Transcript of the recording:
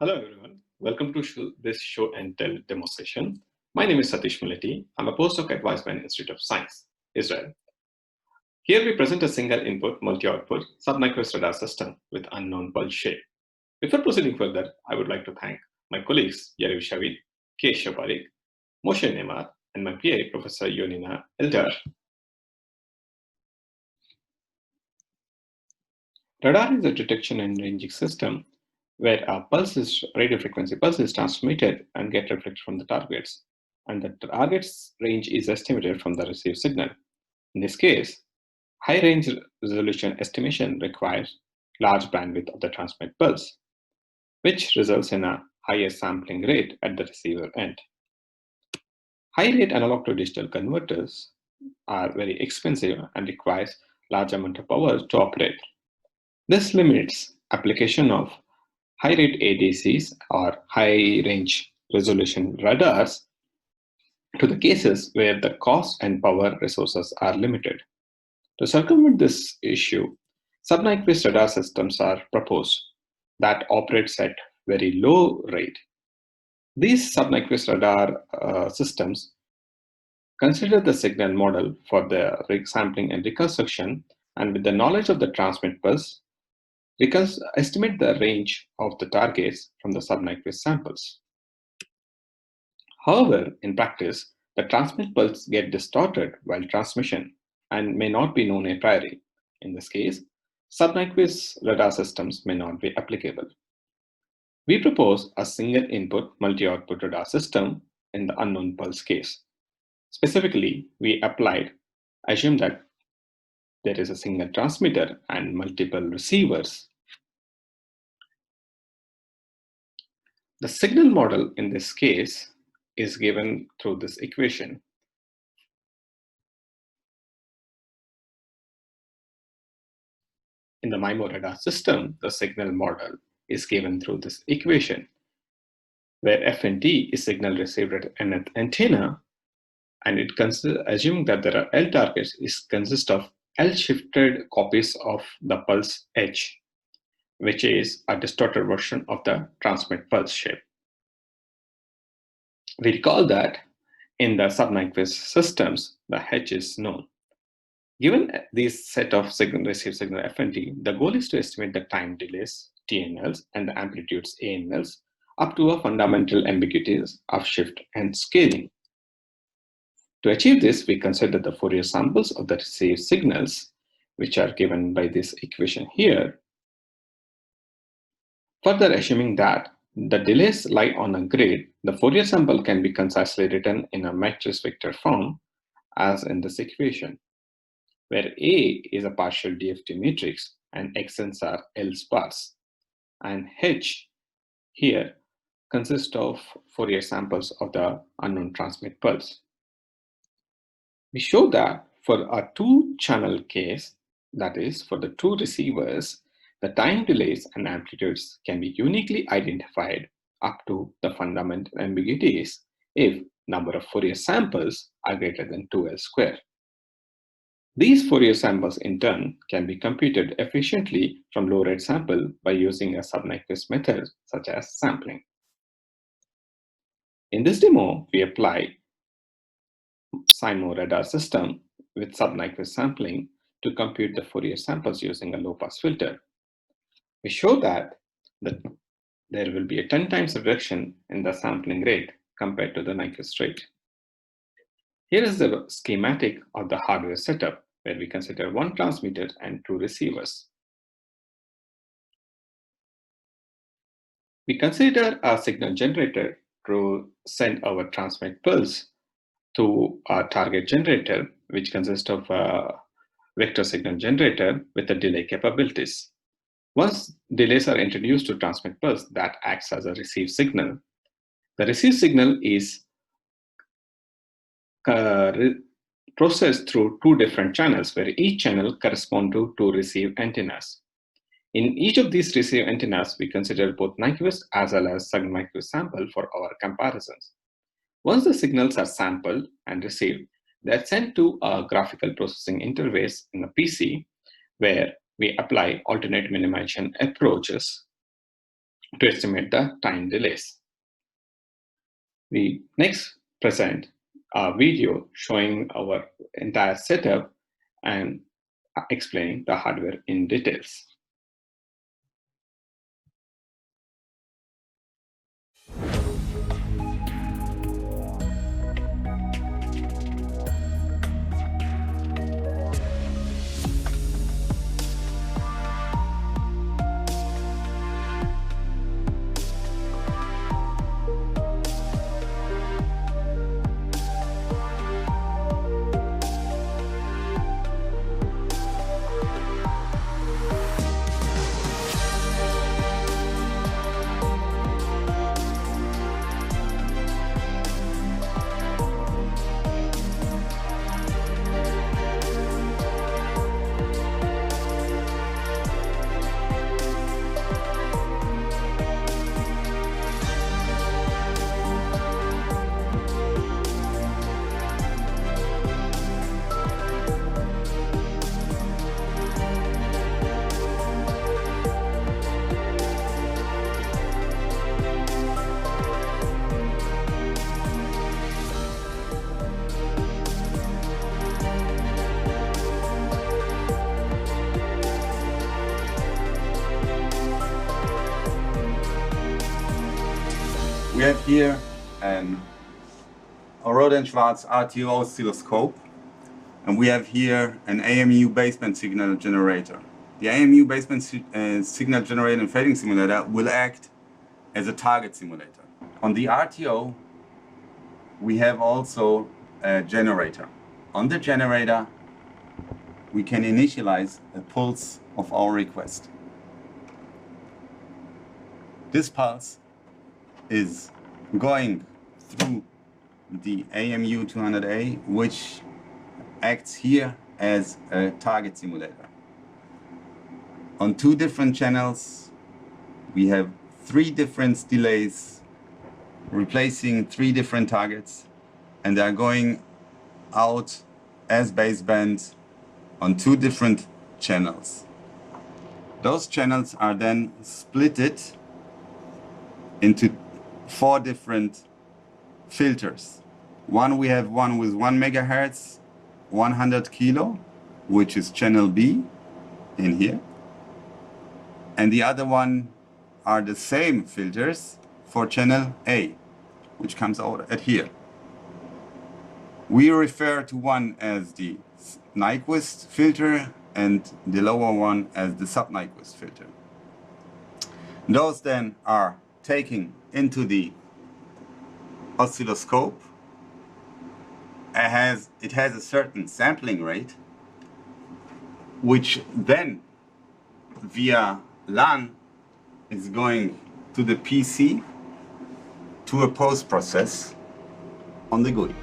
Hello everyone, welcome to this show and tell demo session. My name is Satish Muleti. I'm a postdoc at Weizmann Institute of Science, Israel. Here we present a single input, multi-output submicrowave radar system with unknown pulse shape. Before proceeding further, I would like to thank my colleagues Yariv Shavit, K. Shaparik, Moshe Neymar, and my PA, Professor Yonina Eldar. Radar is a detection and ranging system where a radio frequency pulse is transmitted and get reflected from the targets. And the target's range is estimated from the received signal. In this case, high range resolution estimation requires large bandwidth of the transmit pulse, which results in a higher sampling rate at the receiver end. High rate analog to digital converters are very expensive and requires large amount of power to operate. This limits application of high-rate ADCs or high-range resolution radars to the cases where the cost and power resources are limited. To circumvent this issue, sub-Nyquist radar systems are proposed that operates at very low rate. These sub-Nyquist radar systems consider the signal model for the sampling and reconstruction, and with the knowledge of the transmit pulse, we can estimate the range of the targets from the sub-Nyquist samples. However, in practice, the transmit pulse get distorted while transmission and may not be known a priori. In this case, sub-Nyquist radar systems may not be applicable. We propose a single input multi-output radar system in the unknown pulse case. Specifically, we assume that there is a single transmitter and multiple receivers. The signal model in this case is given through this equation. In the MIMO radar system, the signal model is given through this equation, where FNT is signal received at an antenna, and it assuming that there are L targets consist of L shifted copies of the pulse H, which is a distorted version of the transmit pulse shape. We recall that in the sub-Nyquist systems, the H is known. Given this set of receive signal FNT, the goal is to estimate the time delays, TNLs, and the amplitudes, ANLs, up to a fundamental ambiguities of shift and scaling. To achieve this, we consider the Fourier samples of the received signals, which are given by this equation here. Further, assuming that the delays lie on a grid, the Fourier sample can be concisely written in a matrix vector form, as in this equation, where A is a partial DFT matrix and xn's are L sparse, and H here consists of Fourier samples of the unknown transmit pulse. We show that for a two-channel case, that is, for the two receivers, the time delays and amplitudes can be uniquely identified up to the fundamental ambiguities if number of Fourier samples are greater than 2L square. These Fourier samples, in turn, can be computed efficiently from low-rate sample by using a sub-Nyquist method such as sampling. In this demo, we apply SIMO radar system with sub-Nyquist sampling to compute the Fourier samples using a low-pass filter. We show that there will be a 10 times reduction in the sampling rate compared to the Nyquist rate. Here is the schematic of the hardware setup, where we consider one transmitter and two receivers. We consider a signal generator to send our transmit pulse to a target generator, which consists of a vector signal generator with the delay capabilities. Once delays are introduced to transmit pulse, that acts as a receive signal. The receive signal is processed through two different channels, where each channel corresponds to two receive antennas. In each of these receive antennas, we consider both Nyquist as well as sub-Nyquist sample for our comparisons. Once the signals are sampled and received, they are sent to a graphical processing interface in the PC, where we apply alternate minimization approaches. to estimate the time delays. We next present a video showing our entire setup and explaining the hardware in details. We have here an Rode & Schwarz RTO oscilloscope, and we have here an AMU baseband signal generator. The AMU baseband signal generator and fading simulator will act as a target simulator. On the RTO, we have also a generator. On the generator, we can initialize a pulse of our request. This pulse is going through the AMU 200A, which acts here as a target simulator. On two different channels, we have 3 different delays replacing 3 different targets, and they are going out as baseband on 2 different channels. Those channels are then splitted into 4 different filters. We have one with 1 megahertz, 100 kilo, which is channel B in here. And the other one are the same filters for channel A, which comes out at here. We refer to one as the Nyquist filter and the lower one as the sub-Nyquist filter. Those then are taken into the oscilloscope. It has a certain sampling rate, which then via LAN is going to the PC to a post process on the GUI.